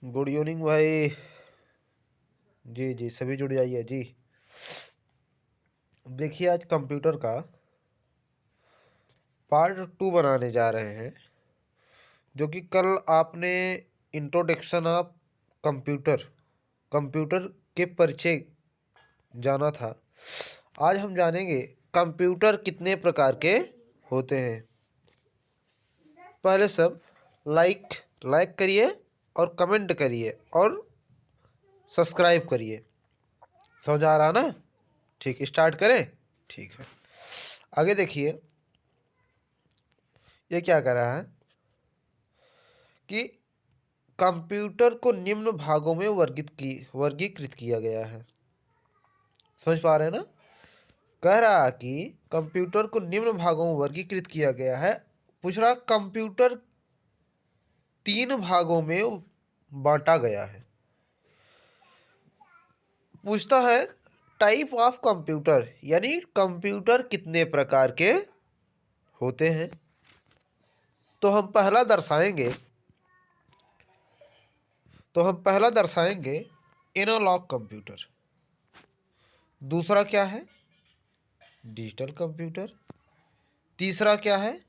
Good evening भाई। जी जी, सभी जुड़ जाइए जी। देखिए, आज कंप्यूटर का पार्ट 2 बनाने जा रहे हैं, जो कि कल आपने इंट्रोडक्शन ऑफ कंप्यूटर कंप्यूटर के परिचय जाना था। आज हम जानेंगे कंप्यूटर कितने प्रकार के होते हैं। पहले सब लाइक लाइक करिए और कमेंट करिए और सब्सक्राइब करिए। समझ आ रहा ना? ठीक, स्टार्ट करें। ठीक है, आगे देखिए। ये क्या कर रहा है कि कंप्यूटर को निम्न भागों में वर्गीकृत किया गया है। समझ पा रहे हैं ना? कह रहा है कि कंप्यूटर को निम्न भागों में वर्गीकृत किया गया है। पूछ रहा, कंप्यूटर 3 भागों में बांटा गया है। पूछता है टाइप ऑफ कंप्यूटर, यानी कंप्यूटर कितने प्रकार के होते हैं। तो हम पहला दर्शाएंगे एनालॉग कंप्यूटर। दूसरा क्या है? Digital computer. तीसरा क्या है?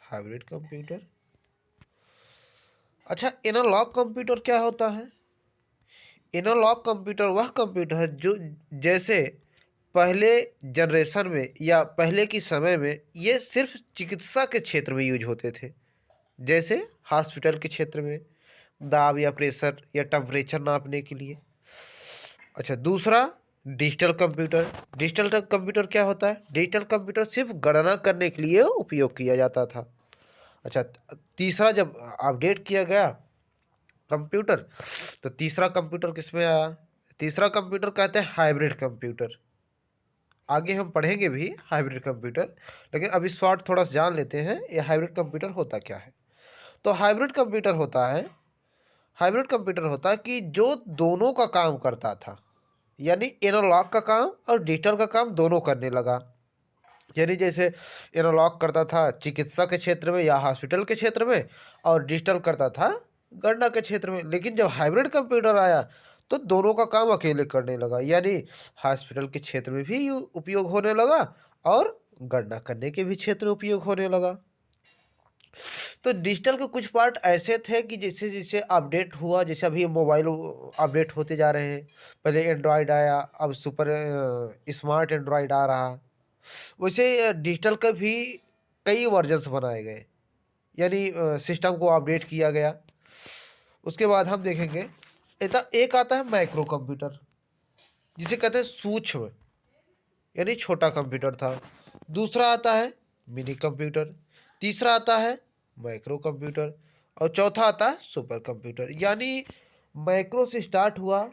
Hybrid computer. अच्छा, एनालॉग कंप्यूटर क्या होता है? एनालॉग कंप्यूटर वह कंप्यूटर है जो जैसे पहले जनरेशन में या पहले की समय में ये सिर्फ चिकित्सा के क्षेत्र में यूज होते थे, जैसे हॉस्पिटल के क्षेत्र में दाब या प्रेशर या टेम्परेचर नापने के लिए। अच्छा, दूसरा डिजिटल कंप्यूटर। डिजिटल कंप्यूटर क्या होता है? डिजिटल कंप्यूटर सिर्फ गणना करने के लिए उपयोग किया जाता था। अच्छा, तीसरा जब अपडेट किया गया कंप्यूटर, तो तीसरा कंप्यूटर किसमें आया? तीसरा कंप्यूटर कहते हैं हाइब्रिड कंप्यूटर। आगे हम पढ़ेंगे भी हाइब्रिड कंप्यूटर, लेकिन अभी शॉर्ट थोड़ा सा जान लेते हैं ये हाइब्रिड कंप्यूटर होता क्या है। तो हाइब्रिड कंप्यूटर होता है कि जो दोनों का काम करता था, यानी एनालॉग का काम और डिजिटल का काम दोनों करने लगा। यानी जैसे एनालॉग करता था चिकित्सा के क्षेत्र में या हॉस्पिटल के क्षेत्र में, और डिजिटल करता था गणना के क्षेत्र में। लेकिन जब हाइब्रिड कंप्यूटर आया तो दोनों का काम अकेले करने लगा, यानी हॉस्पिटल के क्षेत्र में भी उपयोग होने लगा और गणना करने के भी क्षेत्र में उपयोग होने लगा। तो डिजिटल के कुछ पार्ट ऐसे थे कि जैसे जैसे अपडेट हुआ, जैसे अभी मोबाइल अपडेट होते जा रहे हैं। पहले एंड्रॉयड आया, अब सुपर स्मार्ट एंड्रॉयड आ रहा। वैसे डिजिटल का भी कई वर्जन्स बनाए गए, यानी सिस्टम को अपडेट किया गया। उसके बाद हम देखेंगे एक आता है माइक्रो कंप्यूटर, जिसे कहते हैं सूक्ष्म, यानी छोटा कंप्यूटर था। दूसरा आता है मिनी कंप्यूटर। तीसरा आता है माइक्रो कंप्यूटर। और चौथा आता है सुपर कंप्यूटर। यानी माइक्रो से स्टार्ट हुआ,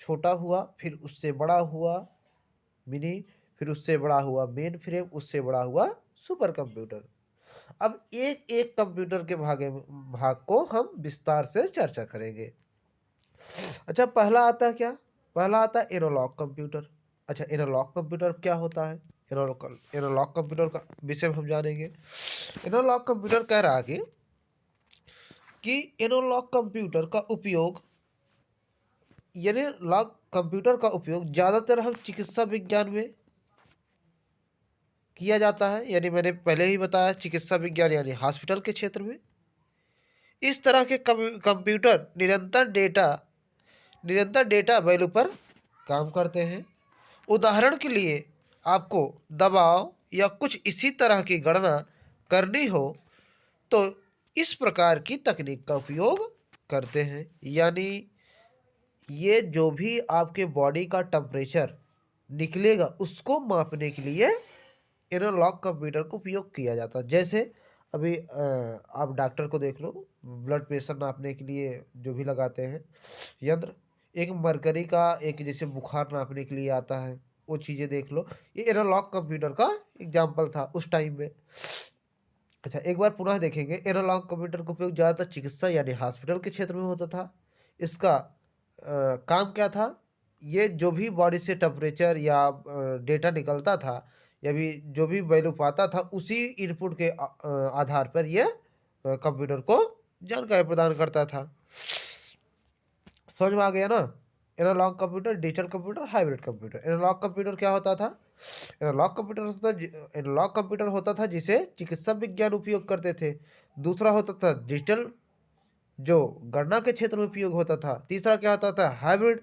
छोटा हुआ, फिर उससे बड़ा हुआ मिनी, फिर उससे बड़ा हुआ मेन फ्रेम, उससे बड़ा हुआ सुपर कंप्यूटर। अब एक एक कंप्यूटर के भाग को हम विस्तार से चर्चा करेंगे। अच्छा, पहला आता है क्या? पहला आता है एनालॉग कंप्यूटर। अच्छा, एनालॉग कंप्यूटर क्या होता है? एनालॉग कंप्यूटर का विषय में हम जानेंगे। एनालॉग कंप्यूटर कह रहा है कि एनालॉग कंप्यूटर का उपयोग, यानी लॉग कंप्यूटर का उपयोग ज़्यादातर हम चिकित्सा विज्ञान में किया जाता है। यानी मैंने पहले ही बताया, चिकित्सा विज्ञान यानी हॉस्पिटल के क्षेत्र में। इस तरह के कंप्यूटर निरंतर डेटा वैल्यू पर काम करते हैं। उदाहरण के लिए आपको दबाव या कुछ इसी तरह की गणना करनी हो तो इस प्रकार की तकनीक का उपयोग करते हैं। यानी ये जो भी आपके बॉडी का टेम्परेचर निकलेगा उसको मापने के लिए एनालॉग कंप्यूटर का उपयोग किया जाता है। जैसे अभी आप डॉक्टर को देख लो, ब्लड प्रेशर नापने के लिए जो भी लगाते हैं यंत्र, एक मरकरी का एक जैसे बुखार नापने के लिए आता है, वो चीज़ें देख लो। ये एनालॉग कंप्यूटर का एग्जाम्पल था उस टाइम में। अच्छा, एक बार पुनः देखेंगे। एनालॉग कंप्यूटर का उपयोग ज़्यादातर चिकित्सा यानी हॉस्पिटल के क्षेत्र में होता था। इसका काम क्या था? ये जो भी बॉडी से टेम्परेचर या डेटा निकलता था, या भी जो भी वैल्यू पाता था, उसी इनपुट के आधार पर यह कंप्यूटर को जानकारी प्रदान करता था। समझ में आ गया ना। Analog computer, digital computer, hybrid computer. Analog computer क्या होता था? एनालॉग कंप्यूटर होता था जिसे चिकित्सा विज्ञान उपयोग करते थे। दूसरा होता था डिजिटल, जो गणना के क्षेत्र में उपयोग होता था। तीसरा क्या होता था? हाइब्रिड,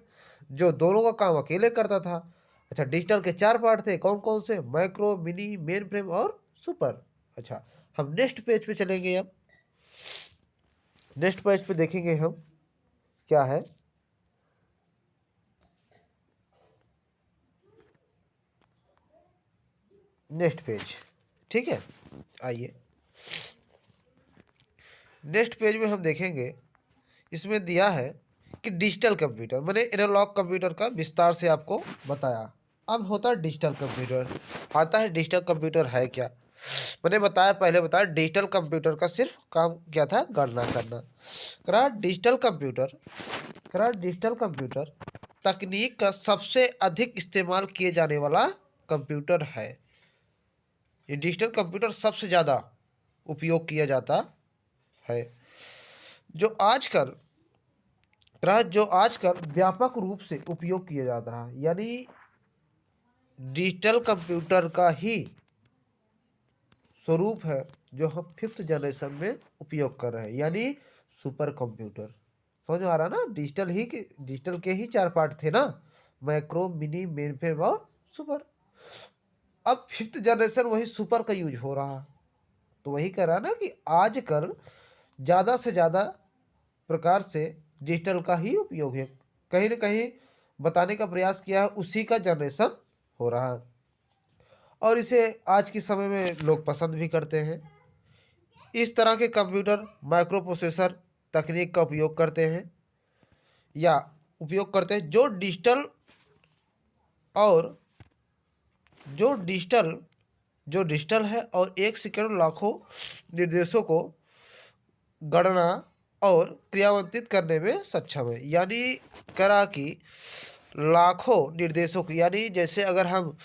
जो दोनों का काम अकेले करता था। अच्छा, डिजिटल के 4 पार्ट थे, कौन कौन से? माइक्रो, मिनी, मेन फ्रेम और सुपर। अच्छा, हम नेक्स्ट पेज पे चलेंगे। अब नेक्स्ट पेज पे देखेंगे हम क्या है। नेक्स्ट पेज, ठीक है, आइए नेक्स्ट पेज में हम देखेंगे। इसमें दिया है कि डिजिटल कंप्यूटर, मैंने एनालॉग कंप्यूटर का विस्तार से आपको बताया। अब होता है डिजिटल कंप्यूटर। आता है डिजिटल कंप्यूटर है क्या? मैंने बताया, पहले बताया डिजिटल कंप्यूटर का सिर्फ काम क्या था? गणना करना। डिजिटल कंप्यूटर तकनीक का सबसे अधिक इस्तेमाल किए जाने वाला कंप्यूटर है। ये डिजिटल कंप्यूटर सबसे ज़्यादा उपयोग किया जाता है, जो आजकल व्यापक रूप से उपयोग किया जाता है। यानी डिजिटल कंप्यूटर का ही स्वरूप है जो हम 5th जनरेशन में उपयोग कर रहे हैं, यानी सुपर कंप्यूटर। समझ में आ रहा ना? डिजिटल के ही 4 पार्ट थे ना, मैक्रो, मिनी, मेन फ्रेम और सुपर। अब 5th जनरेशन वही सुपर का यूज हो रहा है। तो वही कह रहा है ना कि आजकल ज़्यादा से ज़्यादा प्रकार से डिजिटल का ही उपयोग है। कहीं ना कहीं बताने का प्रयास किया है, उसी का जनरेशन हो रहा है और इसे आज के समय में लोग पसंद भी करते हैं। इस तरह के कंप्यूटर माइक्रो प्रोसेसर तकनीक का उपयोग करते हैं जो और जो डिजिटल जो डिजिटल है और 1 सेकंड लाखों निर्देशों को गणना और क्रियान्वित करने में सक्षम है। यानी करा कि लाखों निर्देशों की, यानी जैसे अगर हम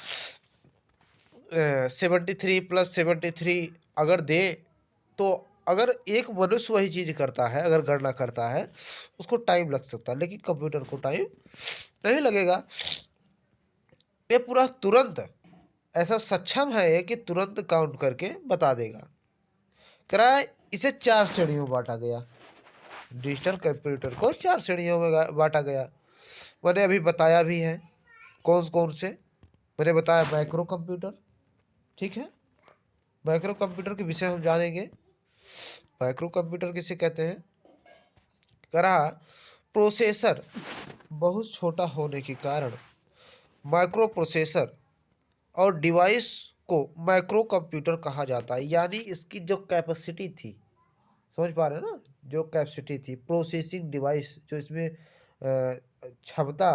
73+73 अगर दें, तो अगर एक मनुष्य वही चीज़ करता है, अगर गणना करता है, उसको टाइम लग सकता है, लेकिन कंप्यूटर को टाइम नहीं लगेगा। ये पूरा तुरंत ऐसा सक्षम है कि तुरंत काउंट करके बता देगा। करा इसे 4 श्रेणियों में बांटा गया। डिजिटल कंप्यूटर को 4 श्रेणियों में बांटा गया। मैंने अभी बताया भी है कौन कौन से। मैंने बताया माइक्रो कंप्यूटर, ठीक है। माइक्रो कंप्यूटर के विषय हम जानेंगे। माइक्रो कंप्यूटर किसे कहते हैं? करा प्रोसेसर बहुत छोटा होने के कारण माइक्रो प्रोसेसर और डिवाइस को माइक्रो कंप्यूटर कहा जाता है। यानी इसकी जो कैपेसिटी थी, समझ पा रहे हैं ना, जो कैपेसिटी थी प्रोसेसिंग डिवाइस, जो इसमें क्षमता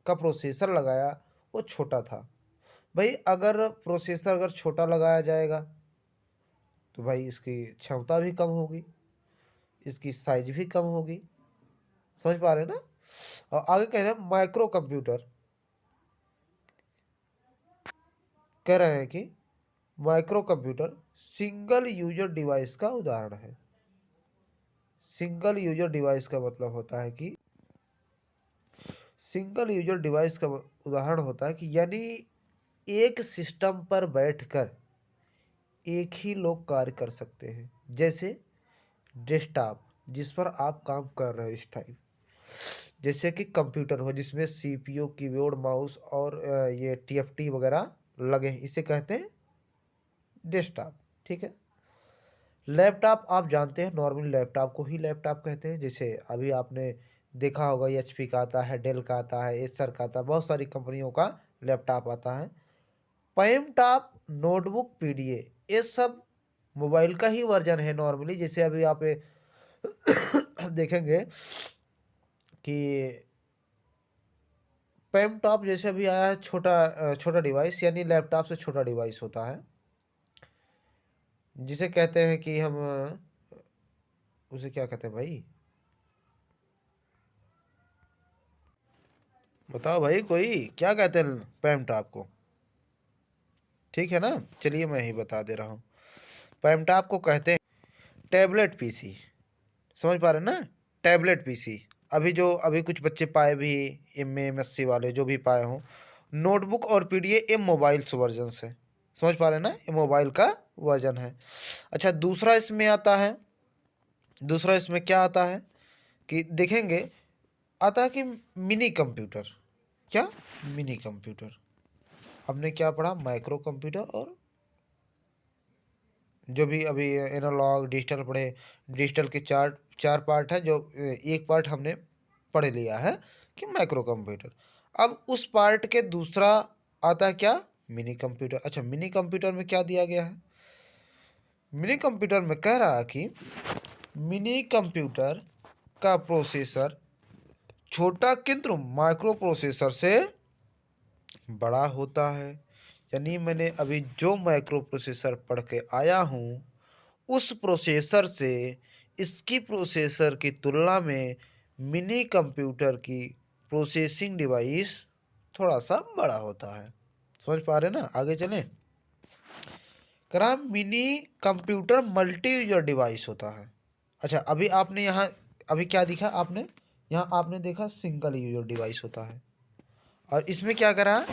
का प्रोसेसर लगाया, वो छोटा था। भाई अगर प्रोसेसर अगर छोटा लगाया जाएगा तो भाई इसकी क्षमता भी कम होगी, इसकी साइज भी कम होगी। समझ पा रहे हैं ना? और आगे कह रहे हैं माइक्रो कंप्यूटर, कह रहे हैं कि micro computer single user device का उदाहरण है। सिंगल यूजर डिवाइस का मतलब होता है कि यानी एक सिस्टम पर बैठकर एक ही लोग कार्य कर सकते हैं। जैसे डेस्कटॉप जिस पर आप काम कर रहे हो इस टाइम, जैसे कि कंप्यूटर हो जिसमें सीपीयू, कीबोर्ड, माउस और ये टीएफटी वगैरह लगे हैं, इसे कहते हैं डेस्कटॉप, ठीक है। लैपटॉप आप जानते हैं, नॉर्मल लैपटॉप को ही लैपटॉप कहते हैं। जैसे अभी आपने देखा होगा एचपी का आता है, डेल का आता है, एसर का आता है, बहुत सारी कंपनियों का लैपटॉप आता है। पैमटॉप, नोटबुक, पीडीए, ये सब मोबाइल का ही वर्जन है नॉर्मली। जैसे अभी आप देखेंगे कि पैमटॉप जैसे अभी आया है, छोटा डिवाइस, यानी लैपटॉप से छोटा डिवाइस होता है, जिसे कहते हैं कि हम उसे क्या कहते हैं भाई? बताओ भाई, कोई क्या कहते हैं पैमटॉप को? ठीक है ना, चलिए मैं ही बता दे रहा हूँ। पैमटॉप को कहते हैं टैबलेट पीसी। समझ पा रहे हैं ना? Tablet PC. अभी कुछ बच्चे पाए भी, MA MSc वाले जो भी पाए हों, नोटबुक और पीडीए ये मोबाइल्स वर्जन से, समझ पा रहे हैं ना, ये मोबाइल का वर्जन है। अच्छा, दूसरा इसमें क्या आता है कि देखेंगे, आता है कि मिनी कंप्यूटर। क्या? Mini computer. हमने क्या पढ़ा? माइक्रो कंप्यूटर और जो भी अभी एनालॉग डिजिटल पढ़े। डिजिटल के चार चार पार्ट है, जो एक पार्ट हमने पढ़ लिया है कि माइक्रो कंप्यूटर। अब उस पार्ट के दूसरा आता है क्या? Mini computer. अच्छा, मिनी कंप्यूटर में क्या दिया गया है? मिनी कंप्यूटर में कह रहा है कि मिनी कंप्यूटर का प्रोसेसर छोटा किंतु माइक्रो प्रोसेसर से बड़ा होता है। यानी मैंने अभी जो माइक्रो प्रोसेसर पढ़ के आया हूँ, उस प्रोसेसर से इसकी प्रोसेसर की तुलना में मिनी कंप्यूटर की प्रोसेसिंग डिवाइस थोड़ा सा बड़ा होता है। समझ पा रहे हैं ना? आगे चलें। करा mini computer multi user device होता है। अच्छा, अभी आपने यहाँ अभी क्या दिखा आपने? यहाँ आपने देखा सिंगल यूजर डिवाइस होता है, और इसमें क्या करा?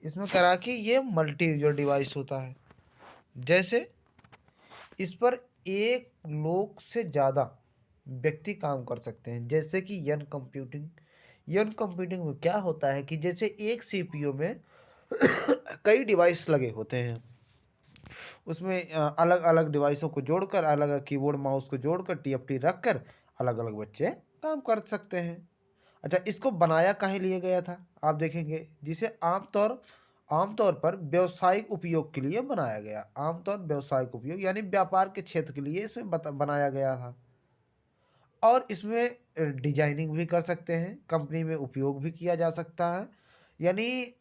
इसमें करा कि ये मल्टी यूजर डिवाइस होता है। जैसे इस पर एक लोग से ज़्यादा व्यक्ति काम कर सकते हैं, जैसे कि यन कंप्यूटिंग। यन कंप्यूटिंग में क्या होता है कि जैसे एक सीपीयू में कई डिवाइस लगे होते हैं, उसमें अलग अलग डिवाइसों को जोड़कर, अलग अलग कीबोर्ड माउस को जोड़कर, टीएफटी रखकर अलग अलग बच्चे काम कर सकते हैं। अच्छा, इसको बनाया काहे लिए गया था आप देखेंगे, जिसे आमतौर पर व्यावसायिक उपयोग के लिए बनाया गया। आमतौर व्यावसायिक उपयोग यानी व्यापार के क्षेत्र के लिए इसमें बनाया गया था। और इसमें डिजाइनिंग भी कर सकते हैं, कंपनी में उपयोग भी किया जा सकता है। यानी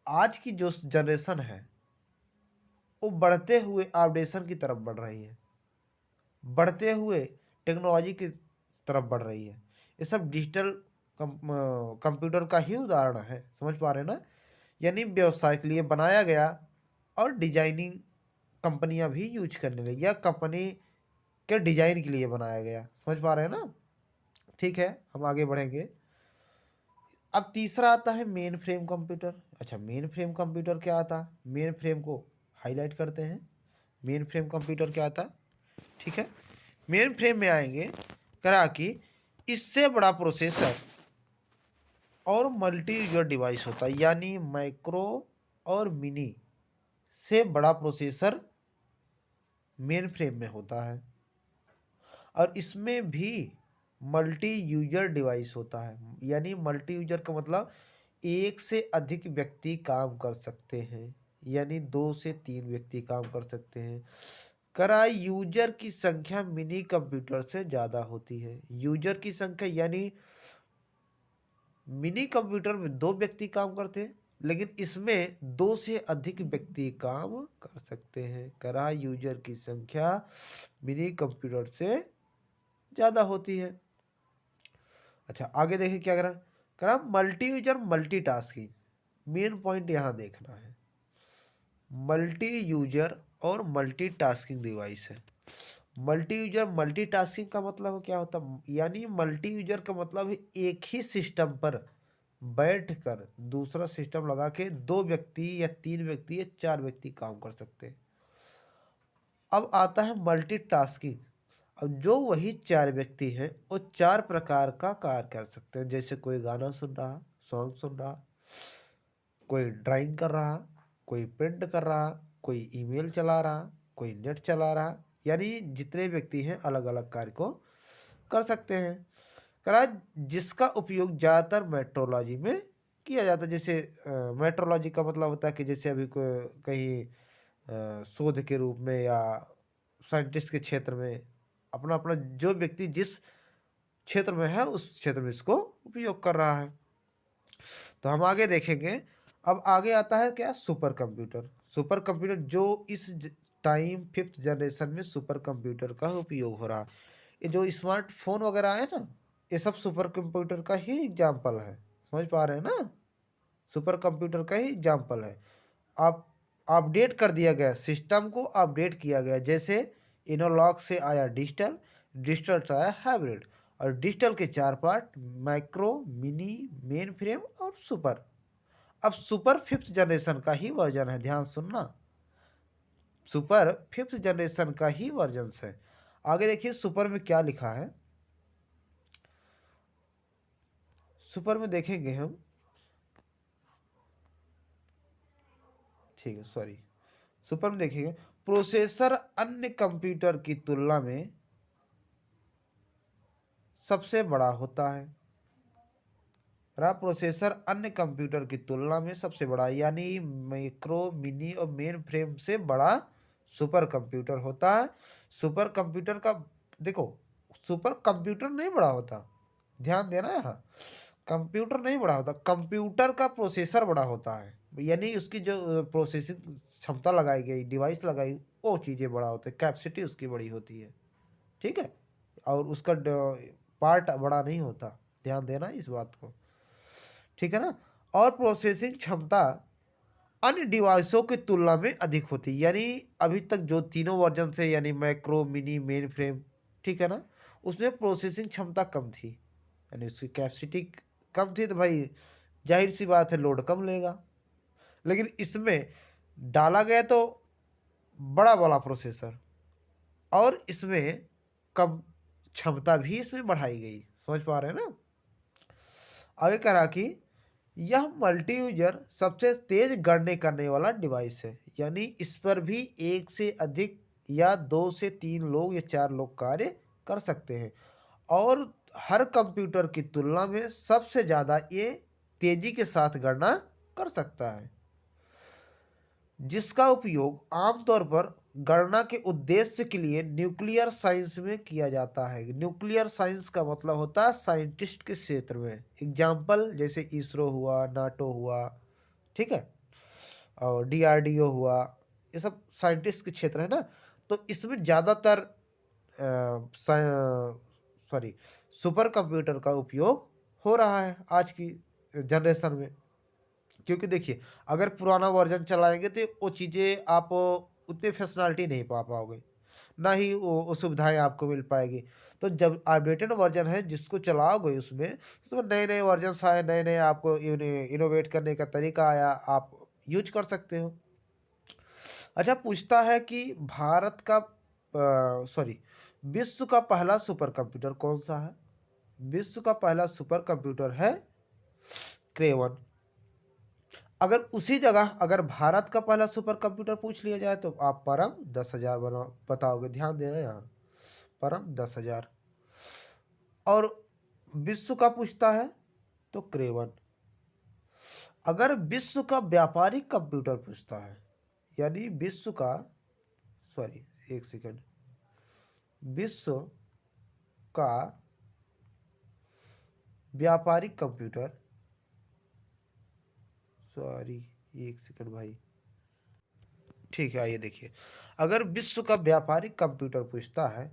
आज की जो जनरेशन है वो बढ़ते हुए अपडेशन की तरफ बढ़ रही है, बढ़ते हुए टेक्नोलॉजी की तरफ बढ़ रही है। ये सब डिजिटल कंप्यूटर का ही उदाहरण है। समझ पा रहे हैं ना? यानी व्यवसाय के लिए बनाया गया और डिजाइनिंग कंपनियां भी यूज करने लगी, या कंपनी के डिजाइन के लिए बनाया गया। समझ पा रहे हैं ना? ठीक है, हम आगे बढ़ेंगे। अब तीसरा आता है मेन फ्रेम कंप्यूटर। अच्छा, मेन फ्रेम कंप्यूटर क्या आता? मेन फ्रेम को हाईलाइट करते हैं। मेन फ्रेम कंप्यूटर क्या आता? ठीक है, मेन फ्रेम में आएंगे करा कि इससे बड़ा प्रोसेसर और मल्टी यूजर डिवाइस होता है। यानी माइक्रो और मिनी से बड़ा प्रोसेसर मेन फ्रेम में होता है, और इसमें भी मल्टी यूजर डिवाइस होता है। यानी मल्टी यूजर का मतलब एक से अधिक व्यक्ति काम कर सकते हैं, यानी 2 से 3 व्यक्ति काम कर सकते हैं। करा यूजर की संख्या मिनी कंप्यूटर से ज़्यादा होती है। यूजर की संख्या यानी मिनी कंप्यूटर में 2 व्यक्ति काम करते हैं, लेकिन इसमें 2 से अधिक व्यक्ति काम कर सकते हैं। करा यूजर की संख्या मिनी कंप्यूटर से ज़्यादा होती है। अच्छा, आगे देखिए क्या करा multi user multitasking. Main point यहाँ देखना है, मल्टी यूजर और मल्टीटास्किंग डिवाइस है। मल्टी यूजर मल्टीटास्किंग का मतलब क्या होता है? यानी मल्टी यूजर का मतलब है एक ही सिस्टम पर बैठकर दूसरा सिस्टम लगा के 2 व्यक्ति या 3 व्यक्ति या 4 व्यक्ति काम कर सकते हैं। अब आता है मल्टीटास्किंग। अब जो वही 4 व्यक्ति हैं वो 4 प्रकार का कार्य कर सकते हैं, जैसे कोई गाना सुन रहा, सॉन्ग सुन रहा, कोई ड्राइंग कर रहा, कोई प्रिंट कर रहा, कोई ईमेल चला रहा, कोई नेट चला रहा। यानी जितने व्यक्ति हैं अलग अलग कार्य को कर सकते हैं। करा जिसका उपयोग ज़्यादातर मेट्रोलॉजी में किया जाता है। जैसे मेट्रोलॉजी का मतलब होता है कि जैसे अभी कहीं शोध के रूप में या साइंटिस्ट के क्षेत्र में अपना अपना जो व्यक्ति जिस क्षेत्र में है उस क्षेत्र में इसको उपयोग कर रहा है। तो हम आगे देखेंगे। अब आगे आता है क्या? Super computer. सुपर कंप्यूटर जो इस टाइम 5th जनरेशन में सुपर कंप्यूटर का उपयोग हो रहा है। ये जो स्मार्टफोन वगैरह है ना, ये सब सुपर कंप्यूटर का ही एग्जाम्पल है। समझ पा रहे हैं ना? सुपर कंप्यूटर का ही एग्जाम्पल है। आप अपडेट कर दिया गया, सिस्टम को अपडेट किया गया। जैसे एनालॉग से आया डिजिटल, डिजिटल से आया हाइब्रिड, और डिजिटल के 4 part, micro, mini, main frame और सुपर। अब सुपर 5th जनरेशन का ही वर्जन है, ध्यान सुनना, सुपर 5th जनरेशन का ही वर्जन है। आगे देखिए सुपर में क्या लिखा है, सुपर में देखेंगे हम, ठीक है सॉरी, सुपर में देखेंगे प्रोसेसर अन्य कंप्यूटर की तुलना में सबसे बड़ा होता है। रहा प्रोसेसर अन्य कंप्यूटर की तुलना में सबसे बड़ा, यानी माइक्रो, मिनी और मेन फ्रेम से बड़ा सुपर कंप्यूटर होता है। सुपर कंप्यूटर का देखो, सुपर कंप्यूटर नहीं बड़ा होता, ध्यान देना यहाँ, कंप्यूटर नहीं बड़ा होता, कंप्यूटर का प्रोसेसर बड़ा होता है, यानी उसकी जो प्रोसेसिंग क्षमता लगाई गई, डिवाइस लगाई, वो चीज़ें बड़ा होता है, कैपेसिटी उसकी बड़ी होती है, ठीक है, और उसका पार्ट बड़ा नहीं होता, ध्यान देना इस बात को, ठीक है ना। और प्रोसेसिंग क्षमता अन्य डिवाइसों की तुलना में अधिक होती है, यानी अभी तक जो तीनों वर्जन से, यानी मैक्रो, मिनी, मेन फ्रेम, ठीक है ना, उसमें प्रोसेसिंग क्षमता कम थी, यानी उसकी कैपेसिटी कम थी, तो भाई जाहिर सी बात है लोड कम लेगा। लेकिन इसमें डाला गया तो बड़ा वाला प्रोसेसर, और इसमें कम क्षमता भी इसमें बढ़ाई गई, समझ पा रहे हैं ना। आगे कह रहा कि यह मल्टी यूजर सबसे तेज गणना करने वाला डिवाइस है, यानी इस पर भी एक से अधिक या 2 से 3 लोग या 4 लोग कार्य कर सकते हैं, और हर कंप्यूटर की तुलना में सबसे ज़्यादा ये तेजी के साथ गणना कर सकता है, जिसका उपयोग आमतौर पर गणना के उद्देश्य के लिए न्यूक्लियर साइंस में किया जाता है। न्यूक्लियर साइंस का मतलब होता है साइंटिस्ट के क्षेत्र में, एग्जाम्पल जैसे इसरो हुआ, नाटो हुआ, ठीक है, और डीआरडीओ हुआ, ये सब साइंटिस्ट के क्षेत्र है ना। तो इसमें ज़्यादातर सॉरी सुपर कंप्यूटर का उपयोग हो रहा है आज की जनरेशन में, क्योंकि देखिए अगर पुराना वर्जन चलाएंगे तो वो चीज़ें आप उतनी फैसिलिटी नहीं पा पाओगे, ना ही वो सुविधाएं आपको मिल पाएगी। तो जब अपडेटेड वर्जन है जिसको चलाओगे उसमें नए नए वर्जन आए, नए नए आपको इनोवेट करने का तरीका आया, आप यूज कर सकते हो। अच्छा पूछता है कि भारत का सॉरी विश्व का पहला सुपर कंप्यूटर कौन सा है। विश्व का पहला सुपर कंप्यूटर है क्रेवन। अगर उसी जगह अगर भारत का पहला सुपर कंप्यूटर पूछ लिया जाए तो आप परम 10,000 बताओगे, ध्यान देना यहाँ, परम 10,000। और विश्व का पूछता है तो क्रेवन। अगर विश्व का व्यापारिक कंप्यूटर पूछता है, यानी विश्व का सॉरी एक सेकंड, विश्व का व्यापारिक कंप्यूटर, सॉरी एक सेकंड भाई, ठीक है, आइए देखिए, अगर विश्व का व्यापारिक कंप्यूटर पूछता है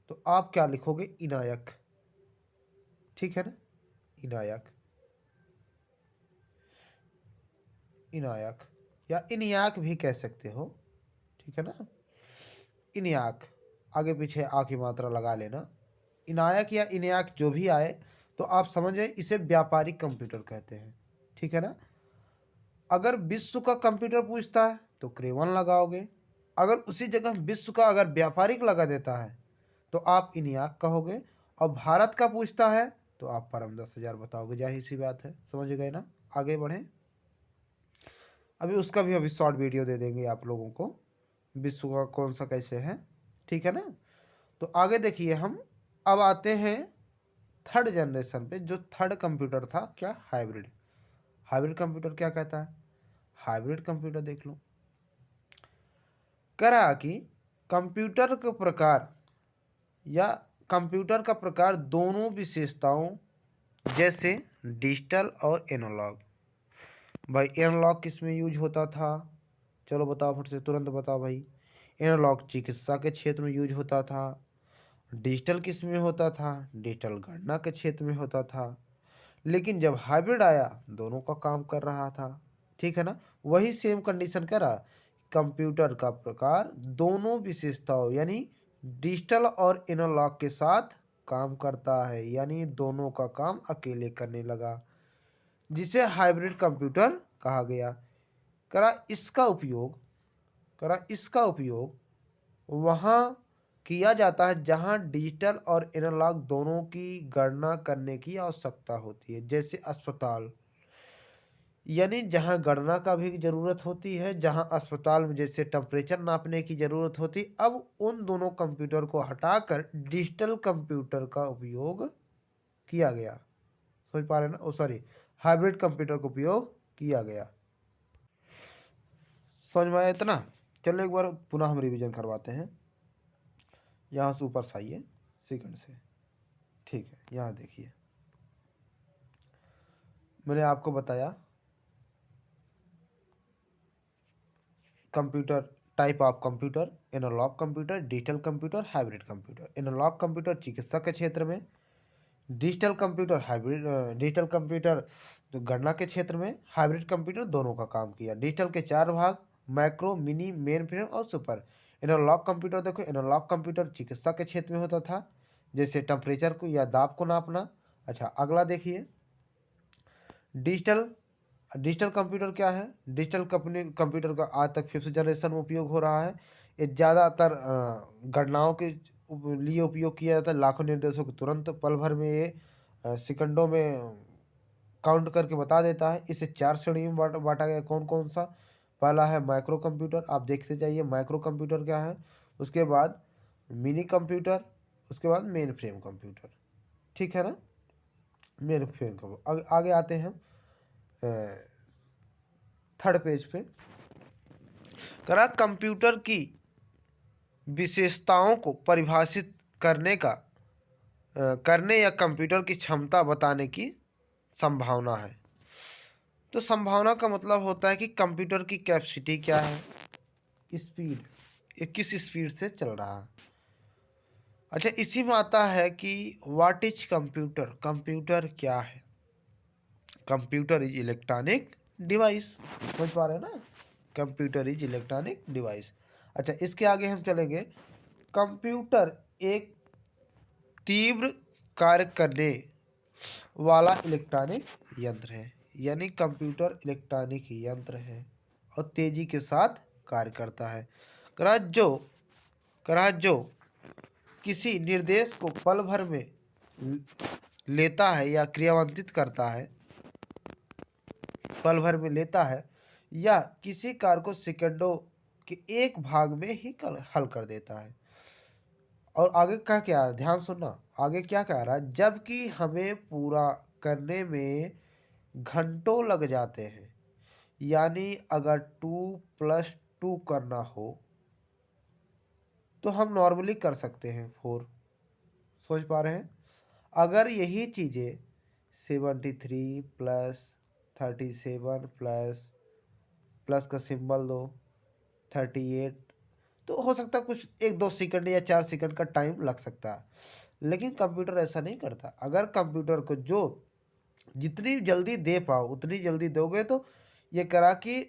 तो आप क्या लिखोगे, इनायक, ठीक है ना, इनायक, इनायक या इनियाक भी कह सकते हो, ठीक है ना, इनियाक, आगे पीछे आ की मात्रा लगा लेना, इनायक या इनियाक जो भी आए तो आप समझ रहे इसे व्यापारिक कंप्यूटर कहते हैं, ठीक है ना। अगर विश्व का कंप्यूटर पूछता है तो क्रेवन लगाओगे, अगर उसी जगह विश्व का अगर व्यापारिक लगा देता है तो आप इनियाक कहोगे, और भारत का पूछता है तो आप परम 10,000 बताओगे, जाहिर सी बात है, समझ गए ना। आगे बढ़ें, अभी उसका भी अभी शॉर्ट वीडियो दे देंगे आप लोगों को, विश्व का कौन सा कैसे है, ठीक है ना। तो आगे देखिए हम अब आते हैं थर्ड जनरेशन पे, जो थर्ड कंप्यूटर था क्या, हाइब्रिड। हाइब्रिड कंप्यूटर क्या कहता है, हाइब्रिड कंप्यूटर देख लो, कह रहा कि कंप्यूटर का प्रकार या कंप्यूटर का प्रकार दोनों विशेषताओं जैसे डिजिटल और एनालॉग। भाई एनालॉग किस में यूज होता था, चलो बताओ फट से, तुरंत बताओ भाई। एनालॉग चिकित्सा के क्षेत्र में यूज होता था। डिजिटल किस में होता था, डिजिटल गणना के क्षेत्र में होता था। लेकिन जब हाइब्रिड आया दोनों का काम कर रहा था, ठीक है ना। वही सेम कंडीशन कह रहा, कंप्यूटर का प्रकार दोनों विशेषताओं यानी डिजिटल और एनालॉग के साथ काम करता है, यानी दोनों का काम अकेले करने लगा, जिसे हाइब्रिड कंप्यूटर कहा गया। करा इसका उपयोग वहाँ किया जाता है जहाँ डिजिटल और एनालॉग दोनों की गणना करने की आवश्यकता होती है, जैसे अस्पताल, यानी जहाँ गणना का भी ज़रूरत होती है, जहाँ अस्पताल में जैसे टेम्परेचर नापने की ज़रूरत होती। अब उन दोनों कंप्यूटर को हटाकर डिजिटल कंप्यूटर का उपयोग किया गया। समझ पा रहे हैं ना? ओ सॉरी, हाइब्रिड कंप्यूटर का उपयोग किया गया। समझ में आया इतना? चलो एक बार पुनः हम रिवीजन करवाते हैं। यहाँ से ऊपर से आइए, सेकंड से। ठीक है, यहाँ देखिए, मैंने आपको बताया computer, type of computer, analog computer, digital computer, hybrid computer. Analog computer चिकित्सा के क्षेत्र में, डिजिटल कंप्यूटर जो गणना के क्षेत्र में, हाइब्रिड कंप्यूटर दोनों का काम किया। डिजिटल के 4 भाग, मैक्रो, मिनी, मेन फ्रेम और सुपर। एनालॉग कंप्यूटर देखो, एनालॉग कंप्यूटर चिकित्सा के क्षेत्र में होता था, जैसे टेम्परेचर को या दाब को नापना। अच्छा, अगला देखिए, डिजिटल डिजिटल कंप्यूटर क्या है? डिजिटल कंप्यूटर का आज तक 5th जनरेशन में उपयोग हो रहा है। ये ज़्यादातर गणनाओं के लिए उपयोग किया जाता है। लाखों निर्देशों को तुरंत पल भर में ये सेकंडों में काउंट करके बता देता है। इसे 4 श्रेणी में बांटा गया। कौन कौन सा? पहला है माइक्रो कंप्यूटर, आप देखते जाइए माइक्रो कंप्यूटर क्या है। उसके बाद मिनी कंप्यूटर, उसके बाद मेन फ्रेम कंप्यूटर। ठीक है ना? Main frame computer. आगे आते हैं थर्ड पेज पे। करा कंप्यूटर की विशेषताओं को परिभाषित करने या कंप्यूटर की क्षमता बताने की संभावना है। तो संभावना का मतलब होता है कि कंप्यूटर की कैपेसिटी क्या है, स्पीड, ये किस स्पीड से चल रहा है। अच्छा, इसी में आता है कि व्हाट इज कंप्यूटर, कंप्यूटर क्या है? Computer is electronic device. समझ पा रहे हैं ना? Computer is electronic device. अच्छा, इसके आगे हम चलेंगे। कंप्यूटर एक तीव्र कार्य करने वाला इलेक्ट्रॉनिक यंत्र है, यानी कंप्यूटर इलेक्ट्रॉनिक यंत्र है और तेजी के साथ कार्य करता है। करा जो किसी निर्देश को पल भर में लेता है या क्रियान्वित करता है, पल भर में लेता है, या किसी कार्य को सेकंडों के एक भाग में ही हल कर देता है। और आगे क्या है, ध्यान सुनना, आगे क्या कह रहा है? जबकि हमें पूरा करने में घंटों लग जाते हैं, यानी अगर 2+2 करना हो तो हम नॉर्मली कर सकते हैं 4। सोच पा रहे हैं? अगर यही चीज़ें 73 प्लस 37 प्लस का सिंबल दो 38, तो हो सकता है कुछ 1-2 सेकंड या 4 सेकंड का टाइम लग सकता है, लेकिन कंप्यूटर ऐसा नहीं करता। अगर कंप्यूटर को जो जितनी जल्दी दे पाओ उतनी जल्दी दोगे तो ये करा कि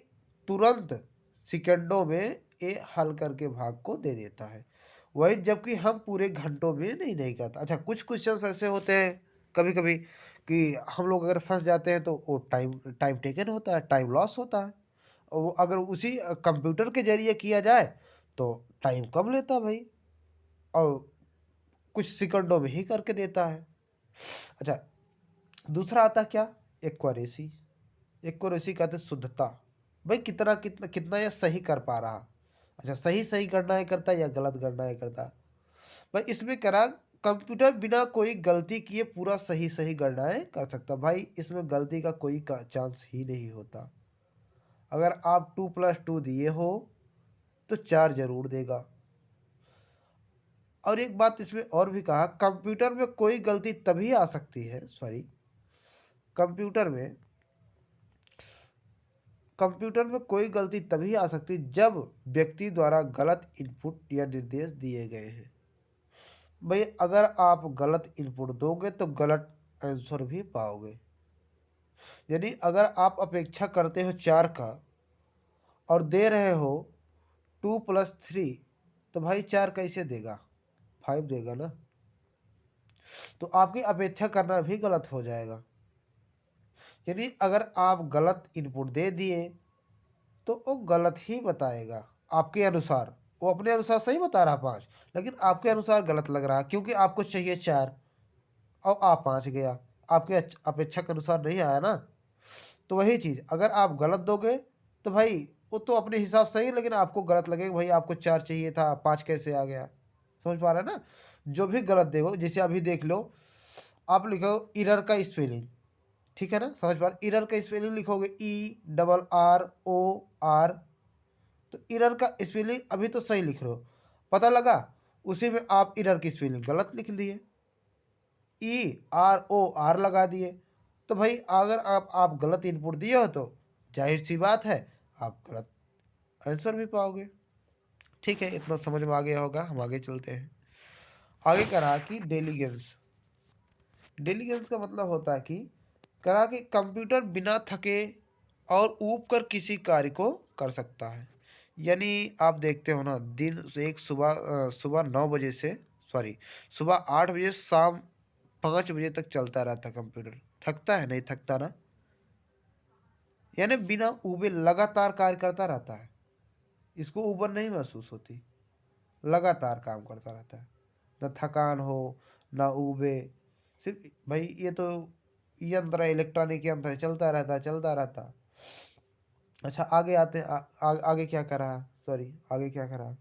तुरंत सेकंडों में ये हल करके भाग को दे देता है। वही जबकि हम पूरे घंटों में नहीं करता। अच्छा, कुछ क्वेश्चंस ऐसे होते हैं कभी कभी कि हम लोग अगर फंस जाते हैं तो वो टाइम टाइम टेकन होता है, टाइम लॉस होता है। और वो अगर उसी कंप्यूटर के जरिए किया जाए तो टाइम कम लेता भाई, और कुछ सेकंडों में ही करके देता है। अच्छा, दूसरा आता क्या? एक्यूरेसी। एक्यूरेसी कहते हैं शुद्धता, भाई कितना कितना कितना यह सही कर पा रहा। अच्छा, सही सही गणनाएं करता है या गलत गणनाएं करता? भाई इसमें करा कंप्यूटर बिना कोई गलती किए पूरा सही सही गणनाएं कर सकता। भाई इसमें गलती का कोई चांस ही नहीं होता। अगर आप 2+2 दिए हो तो 4 जरूर देगा। और एक बात इसमें और भी कहा, कंप्यूटर में कोई गलती तभी आ सकती है, कंप्यूटर में कंप्यूटर में कोई गलती तभी आ सकती जब व्यक्ति द्वारा गलत इनपुट या निर्देश दिए गए हैं। भाई अगर आप गलत इनपुट दोगे तो गलत आंसर भी पाओगे। यानी अगर आप अपेक्षा करते हो 4 का और दे रहे हो 2+3, तो भाई 4 कैसे देगा? 5 देगा ना। तो आपकी अपेक्षा करना भी गलत हो जाएगा। यानी अगर आप गलत इनपुट दे दिए तो वो गलत ही बताएगा आपके अनुसार। वो अपने अनुसार सही बता रहा 5, लेकिन आपके अनुसार गलत लग रहा क्योंकि आपको चाहिए 4 और आप 5 गया। आपके अपेक्षा के अनुसार नहीं आया ना। तो वही चीज़ अगर आप गलत दोगे तो भाई वो तो अपने हिसाब सही है, लेकिन आपको गलत लगेगा, भाई आपको 4 चाहिए था 5 कैसे आ गया। समझ पा रहे हैं ना। जो भी गलत देखो, जैसे अभी देख लो, आप लिखो इरर का स्पेलिंग, ठीक है ना, समझ पा रहे। इरर का स्पेलिंग लिखोगे ERROR, तो इरर का स्पेलिंग अभी तो सही लिख रहे हो, पता लगा उसी में आप इरर की स्पेलिंग गलत लिख दिए, EROR लगा दिए। तो भाई अगर आप गलत इनपुट दिए हो तो जाहिर सी बात है आप गलत आंसर भी पाओगे। ठीक है, इतना समझ में आ गया होगा। हम आगे चलते हैं। आगे करा कि डेलीगेंस। डेलीगेंस का मतलब होता है कि करा कि कंप्यूटर बिना थके और ऊब कर किसी कार्य को कर सकता है। यानी आप देखते हो ना, दिन से एक सुबह 9 बजे से, सॉरी, सुबह 8 बजे शाम 5 बजे तक चलता रहता कंप्यूटर। थकता है? नहीं थकता ना। यानी बिना ऊबे लगातार कार्य करता रहता है, इसको ऊबर नहीं महसूस होती, लगातार काम करता रहता है, ना थकान हो ना ऊबे। सिर्फ भाई ये तो यंत्र है, इलेक्ट्रॉनिक यंत्र है, चलता रहता है चलता रहता है। अच्छा आगे आते हैं। आगे क्या करा, सॉरी आगे क्या करा।